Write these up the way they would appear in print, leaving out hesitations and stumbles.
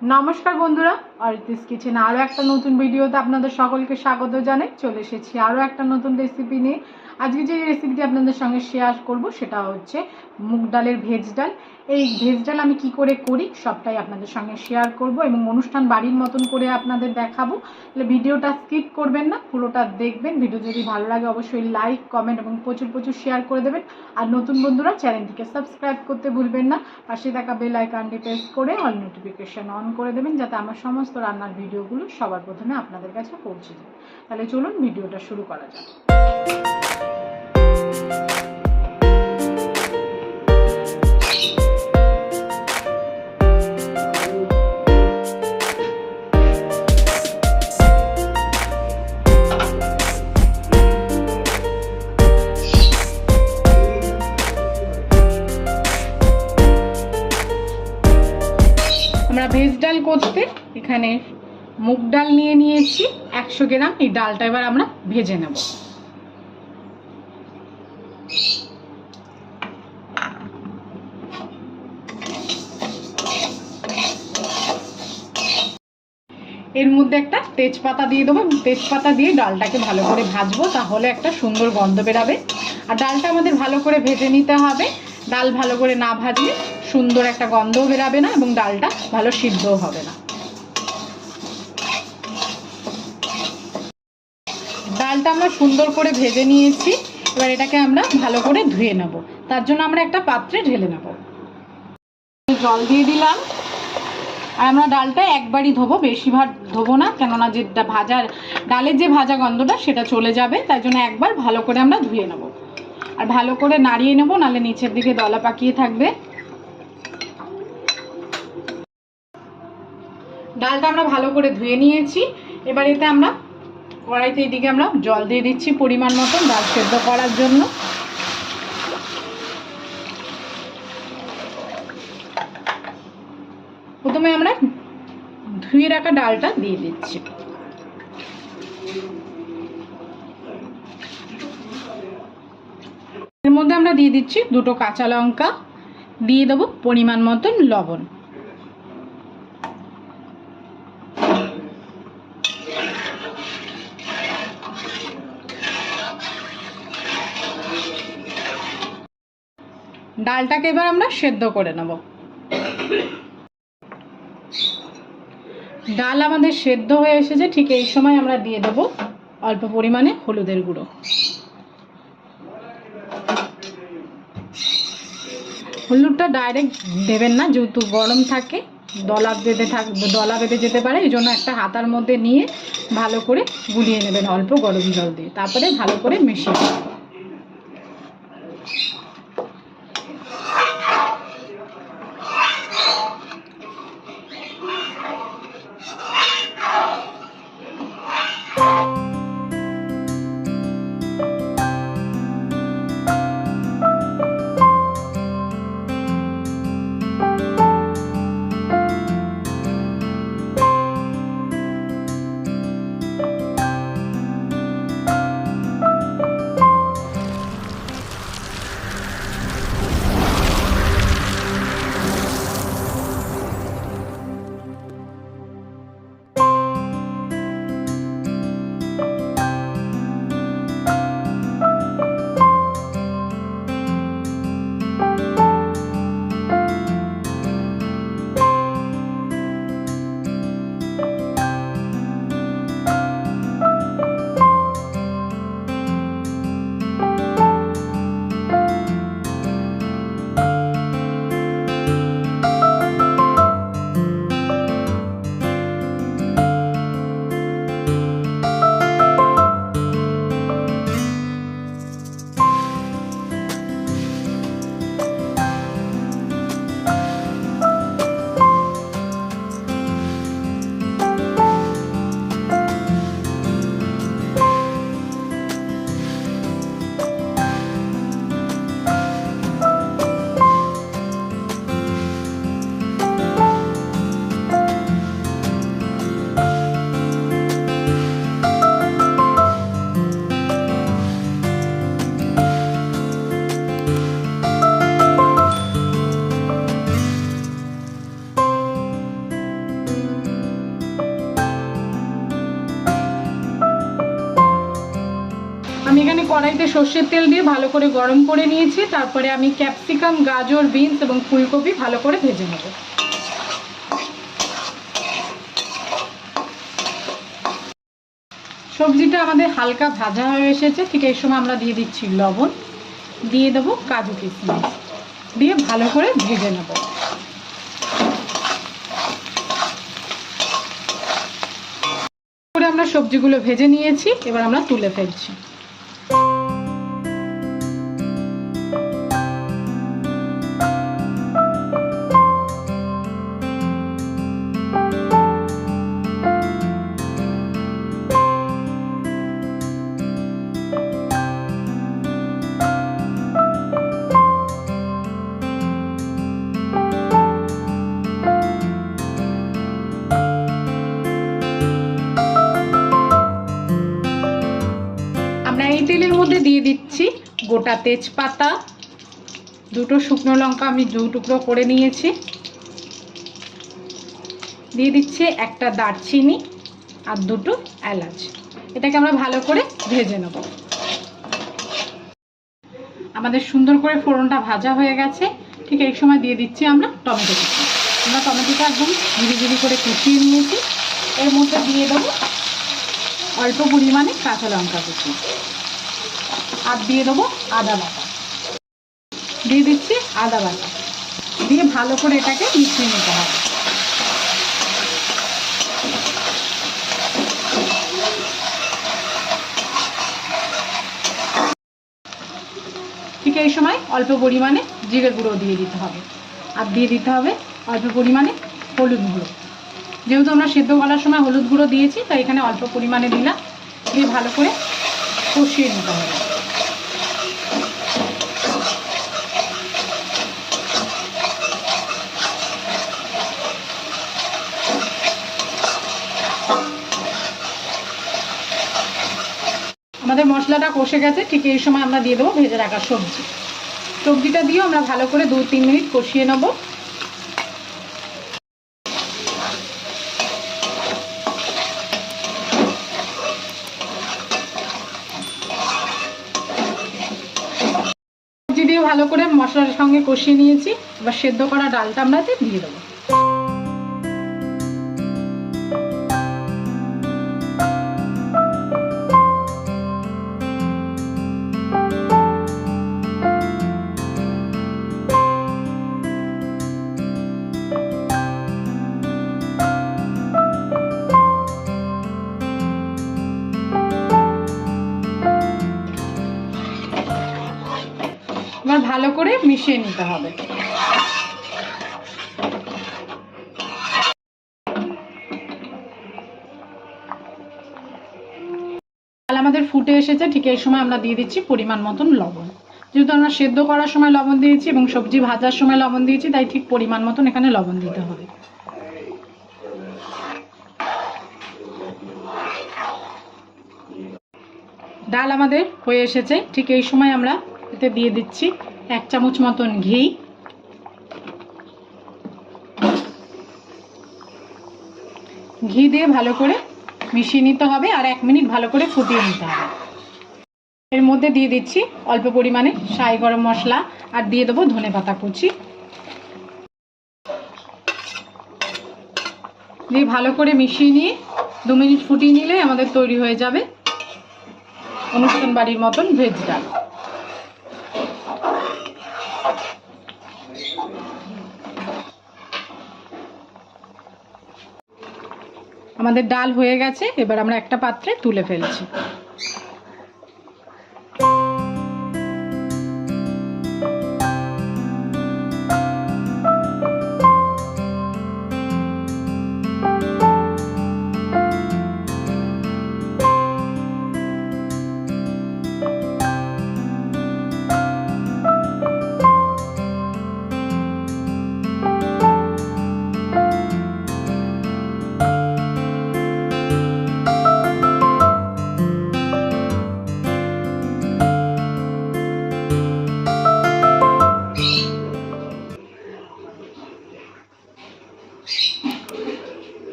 नमस्कार बंधुरा अरिtriskitchen आरो एक नतून भिडियोते आपनादेर सकलके स्वागत जानाई चले एसेछि आरो एक नतून रेसिपि निये। आजके जे रेसिपिटी आपनादेर संगे शेयर करब सेटा हच्छे मुग डालेर भेज डाल। এই ভেজ ডাল আমি কি করে করি সবটাই আপনাদের সঙ্গে শেয়ার করব এবং অনুষ্ঠান বাড়ির মতন করে আপনাদের দেখাবো। তাহলে ভিডিওটা স্কিপ করবেন না, পুরোটা দেখবেন। ভিডিও যদি ভালো লাগে অবশ্যই লাইক কমেন্ট এবং প্রচুর প্রচুর শেয়ার করে দেবেন। আর নতুন বন্ধুরা চ্যানেলটিকে সাবস্ক্রাইব করতে ভুলবেন না, পাশে থাকা বেল আইকনটি প্রেস করে অল নোটিফিকেশন অন করে দেবেন যাতে আমার সমস্ত রান্নার ভিডিওগুলো সবার প্রথমে আপনাদের কাছে পৌঁছে যায়। তাহলে চলুন ভিডিওটা শুরু করা যাক। ভেজ ডাল করতে এখানে মুগ ডাল নিয়ে নিয়েছি 100 গ্রাম। এই ডালটা এবার আমরা ভেজে নেব। এর মধ্যে একটা তেজপাতা দিয়ে দেবো। তেজপাতা দিয়ে ডালটাকে ভালো করে ভাজবো, তাহলে একটা সুন্দর গন্ধ বেরাবে। আর ডালটা আমাদের ভালো করে ভেজে নিতে হবে। ডাল ভালো করে না ভাজলে সুন্দর একটা গন্ধও বেরাবে না এবং ডালটা ভালো সিদ্ধও হবে না। ডালটা আমরা সুন্দর করে ভেজে নিয়েছি। এবার এটাকে আমরা ভালো করে ধুয়ে নেব। তার জন্য আমরা একটা পাত্রে ঢেলে নেব। জল দিয়ে দিলাম। আর আমরা ডালটা একবারই ধোবো, বেশি ভার ধোবো না, কেননা যে ভাজার ডালের যে ভাজা গন্ধটা সেটা চলে যাবে। তাই জন্য একবার ভালো করে আমরা ধুয়ে নেব আর ভালো করে নাড়িয়ে নেব, নাহলে নিচের দিকে দলা পাকিয়ে থাকবে। ডালটা আমরা ভালো করে ধুয়ে নিয়েছি। এবার এতে আমরা কড়াইতে এদিকে আমরা জল দিয়ে দিচ্ছি পরিমাণ মতন ডাল সেদ্ধ করার জন্য। প্রথমে আমরা ধুয়ে রাখা ডালটা দিয়ে দিচ্ছি। এর মধ্যে আমরা দিয়ে দিচ্ছি 2টো কাঁচা লঙ্কা, দিয়ে দেবো পরিমাণ মতন লবণ। ডালটাকে এবার আমরা সেদ্ধ করে নেব। ডাল আমাদের সেদ্ধ হয়ে এসেছে, ঠিক এই সময় আমরা দিয়ে দেবো অল্প পরিমাণে হলুদের গুঁড়ো। হলুদটা ডাইরেক্ট দেবেন না, যেহেতু গরম থাকে দলা বেঁধে যেতে পারে। এই জন্য একটা হাতার মধ্যে নিয়ে ভালো করে গুলিয়ে নেবেন অল্প গরম জল দিয়ে, তারপরে ভালো করে মিশিয়ে দেবেন। কড়াইতে সর্ষের তেল দিয়ে ভালো করে গরম করে নিয়েছি। তারপরে আমি ক্যাপসিকাম, গাজর, বিনস এবং ফুলকপি ভালো করে ভেজে নেব। সবজিটা আমাদের হালকা ভাজা হয়ে এসেছে। ঠিক এই সময় আমরা দিয়ে দিচ্ছি লবণ, দিয়ে দেবো কাজু কিশমিশ, দিয়ে ভালো করে ভেজে নেব। আমরা সবজিগুলো ভেজে নিয়েছি, এবার আমরা তুলে ফেলছি। এই তেলের মধ্যে দিয়ে দিচ্ছি গোটা তেজপাতা, দুটো শুকনো লঙ্কা আমি 2 টুকরো করে নিয়েছি, দিয়ে দিচ্ছি একটা দারচিনি আর 2টো এলাচ। এটাকে আমরা ভালো করে ভেজে নেব। আমাদের সুন্দর করে ফোড়নটা ভাজা হয়ে গেছে। ঠিক এই সময় দিয়ে দিচ্ছি আমরা টমেটো কুচি। আমরা টমেটোটা একদম ঝিরি করে কুচিয়ে নিয়েছি। এর মধ্যে দিয়ে দেবো অল্প পরিমাণে কাঁচা লঙ্কা কুচি, আর দিয়ে দেবো আদা বাটা, দিয়ে দিচ্ছি আদা বাটা, দিয়ে ভালো করে এটাকে মিশিয়ে নিতে হবে। ঠিক এই সময় অল্প পরিমাণে জিরে গুঁড়ো দিয়ে দিতে হবে, আর দিয়ে দিতে হবে অল্প পরিমাণে হলুদ গুঁড়ো। যেহেতু আমরা সেদ্ধ করার সময় হলুদ গুঁড়ো দিয়েছি, তাই এখানে অল্প পরিমাণে দিলাম। দিয়ে ভালো করে কষিয়ে নিতে হবে। আমাদের মশলাটা কষে গেছে। ঠিক এই সময় আমরা দিয়ে দেবো ভেজে রাখা সবজিটা দিয়েও আমরা ভালো করে 2-3 মিনিট কষিয়ে নেব। সবজি দিয়ে ভালো করে মশলার সঙ্গে কষিয়ে নিয়েছি। এবার সেদ্ধ করা ডালটা আমরা দিয়ে দেবো। এবার ভালো করে মিশিয়ে নিতে হবে। আমাদের ফুটে এসেছে। ঠিক এই সময় আমরা দিয়ে দিচ্ছি পরিমাণ মতন লবণ। যেহেতু আমরা সেদ্ধ করার সময় লবণ দিয়েছি এবং সবজি ভাজার সময় লবণ দিয়েছি, তাই ঠিক পরিমাণ মতন এখানে লবণ দিতে হবে। ডাল আমাদের হয়ে এসেছে। ঠিক এই সময় আমরা এতে দিয়ে দিচ্ছি 1 চামচ মতন ঘি, ঘি দিয়ে ভালো করে মিশিয়ে নিতে হবে আর 1 মিনিট ভালো করে ফুটিয়ে নিতে হবে। এর মধ্যে দিয়ে দিচ্ছি অল্প পরিমাণে শাহি গরম মশলা, আর দিয়ে দেবো ধনেপাতা কুচি, দিয়ে ভালো করে মিশিয়ে নিয়ে 2 মিনিট ফুটিয়ে নিলে আমাদের তৈরি হয়ে যাবে অনুষ্ঠান বাড়ির মতন ভেজ ডাল। আমাদের ডাল হয়ে গেছে। এবার আমরা একটা পাত্রে তুলে ফেলছি।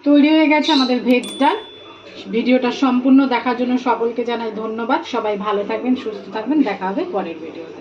তৈরি হয়ে গেছে আমাদের ভেজ ডাল। ভিডিওটা সম্পূর্ণ দেখার জন্য সকলকে জানাই ধন্যবাদ। সবাই ভালো থাকবেন, সুস্থ থাকবেন, দেখা হবে পরের ভিডিওতে।